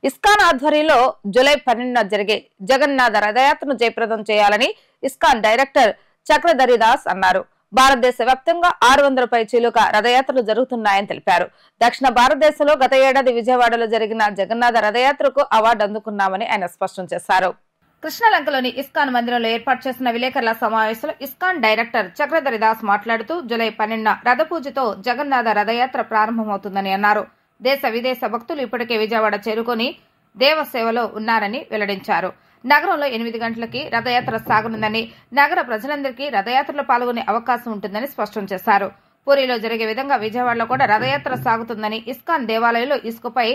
ISKCON ఆధ్వర్యంలో July 12న జరిగే జగన్నాథ రథయాత్రను జయప్రదం చేయాలని ఇస్కాన్ డైరెక్టర్ చక్రధరి దాస్ అన్నారు. భారతదేశ వ్యాప్తంగా 600 పైచీలుక రథయాత్రలు జరుగుతున్నాయని తెలిపారు. దక్షిణ భారతదేశంలో గత ఏడాది విజయవాడలో జరిగిన జగన్నాథ రథయాత్రకు అవార్డు అందుకున్నామని ఆయన స్పష్టం చేశారు. కృష్ణలంకలోని ఇస్కాన్ మందిరంలో ఏర్పాటు చేసిన విలేకరుల సమావేశంలో ఇస్కాన్ డైరెక్టర్ చక్రధరి దాస్ మాట్లాడుతూ జూలై 12న రథపూజతో జగన్నాథ రథయాత్ర ప్రారంభమవుతుందని అన్నారు. దేశ విదేశ భక్తులు ఇప్పటికే విజయవాడ చేరుకుని దేవసేవలో ఉన్నారని వెల్లడించారు. నగరంలో 8 గంటలకి రథయాత్ర సాగనుందని, నగర ప్రజలందరికీ రథయాత్రలో పాల్గొనే అవకాశం ఉంటుందని స్పష్టం చేశారు. పూరిలో జరిగే విధంగా విజయవాడలో కూడా రథయాత్ర సాగుతుందని, ఇస్కాన్ దేవాలయంలో ఇసుకపై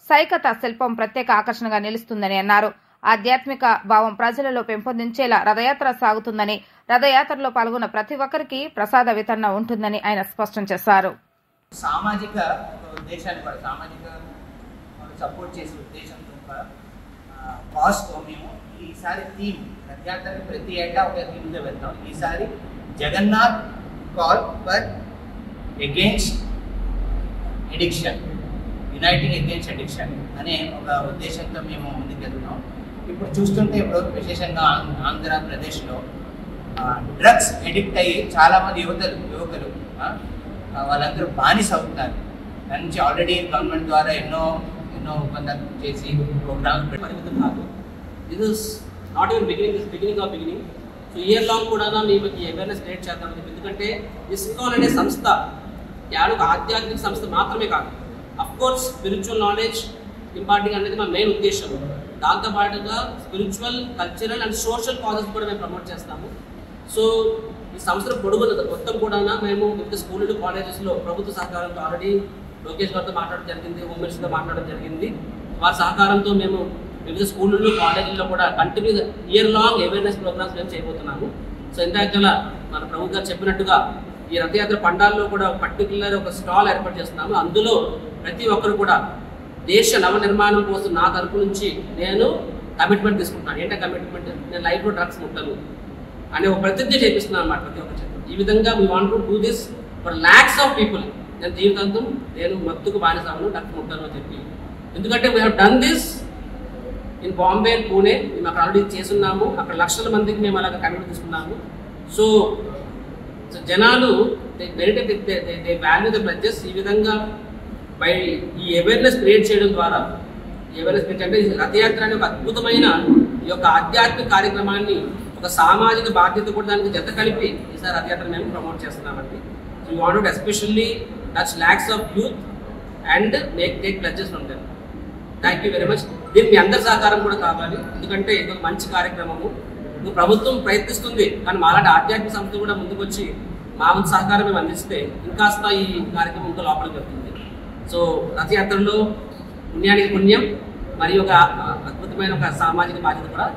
సైకత శిల్పం ప్రత్యేక ఆకర్షణగా నిలుస్తుందని అన్నారు. ఆధ్యాత్మిక భావం ప్రజలలో పెంపొందించేలా రథయాత్ర సాగుతుందని, రథయాత్రలో పాల్గొన్న ప్రతి ఒక్కరికి ప్రసాద వితరణ ఉంటుందని ఆయన స్పష్టం చేశారు. సామాజిక ఉద్దేశాన్ని కూడా సామాజిక సపోర్ట్ చేసే ఉద్దేశంతో కాస్ట్తో మేము ఈసారి థీమ్ రథయాత్రకి ప్రతి ఏటా ఒక థీమ్గా వెళ్తాం. ఈసారి Jagannath call for against addiction, uniting against addiction అనే ఒక ఉద్దేశంతో మేము ముందుకు వెళ్తున్నాం. ఇప్పుడు చూస్తుంటే ఇప్పుడు విశేషంగా ఆంధ్రప్రదేశ్లో డ్రగ్స్ ఎడిక్ట్ అయ్యి చాలామంది యువకులు వాళ్ళందరూ బానిస అవుతున్నారు. దాని నుంచి ఆల్రెడీ గవర్నమెంట్ ద్వారా ఎన్నో ఒప్పందాలు చేసి ప్రోగ్రామ్స్ పరిమితం కాదు. This is not even beginning of beginning. So year long కూడా మేము ఈ అవేర్నెస్ క్రియేట్ చేద్దాం. ఎందుకంటే ఇస్కాన్ అనే సంస్థ కేవలం ఒక ఆధ్యాత్మిక సంస్థ మాత్రమే కాదు. అఫ్కోర్స్ స్పిరిచువల్ నాలెడ్జ్ ఇంపార్టింగ్ అనేది మా మెయిన్ ఉద్దేశం. దాంతోపాటుగా spiritual, cultural and social causes కూడా మేము ప్రమోట్ చేస్తాము. సో ఈ సంవత్సరం పొడుగున్నది మొత్తం కూడా మేము వివిధ స్కూళ్ళు, కాలేజెస్లో ప్రభుత్వ సహకారంతో ఆల్రెడీ లోకేష్ గారితో మాట్లాడడం జరిగింది, హోమ్ మినిస్టర్తో మాట్లాడడం జరిగింది. వారి సహకారంతో మేము వివిధ స్కూళ్ళు, కాలేజీల్లో కూడా continue year long awareness programs మేము చేయబోతున్నాము. సో ఇందాక మన ప్రభు గారు చెప్పినట్టుగా ఈ రథయాత్ర పండాల్లో కూడా పర్టికులర్ ఒక స్టాల్ ఏర్పాటు చేస్తున్నాము. అందులో ప్రతి ఒక్కరు కూడా దేశ నవనిర్మాణం కోసం నా తరపు నుంచి నేను కమిట్మెంట్ తీసుకుంటాను. ఏంటంటే కమిట్మెంట్, నేను లైఫ్లో డ్రగ్స్ ముట్టను అనే ఒక ప్రతిజ్ఞ చేపిస్తున్నాను అన్నమాట ప్రతి ఒక్కరు. ఈ విధంగా we want to do this for lakhs of people. నేను జీవితాంతం నేను మత్తుకు బానిసాను, డ్రగ్స్ ముట్టను అని చెప్పి. ఎందుకంటే we have done this in Bombay and Pune. మేము అక్కడ ఆల్రెడీ చేస్తున్నాము. అక్కడ లక్షల మందికి మేము అలాగ కమిట్మెంట్ తీసుకున్నాము. సో జనాలు దే వాల్యూ ద ప్లెడ్జెస్. ఈ విధంగా బై ఈ అవేర్నెస్ క్రియేట్ చేయడం ద్వారా, అవేర్నెస్ క్రియేట్ అంటే రథయాత్ర అనే ఒక అద్భుతమైన ఈ యొక్క ఆధ్యాత్మిక కార్యక్రమాన్ని ఒక సామాజిక బాధ్యత కూడా దానికి జత కలిపి ఈసారి రథయాత్ర మేము ప్రమోట్ చేస్తున్నామండి. So you want to especially touch lakhs of youth and take pledges from them. Thank you very much. దీనికి మీ అందరి సహకారం కూడా కావాలి. ఎందుకంటే ఇది ఒక మంచి కార్యక్రమము. ప్రభుత్వం ప్రయత్నిస్తుంది, కానీ మాలాంటి ఆధ్యాత్మిక సంస్థ కూడా ముందుకు వచ్చి మా వంతు సహకారం మేము అందిస్తే ఇంకాస్త ఈ కార్యక్రమం ఇంకా లోపలికి వెళ్తుంది. సో రథయాత్రలో పుణ్యానికి పుణ్యం మరియు ఒక అద్భుతమైన ఒక సామాజిక బాధ్యత కూడా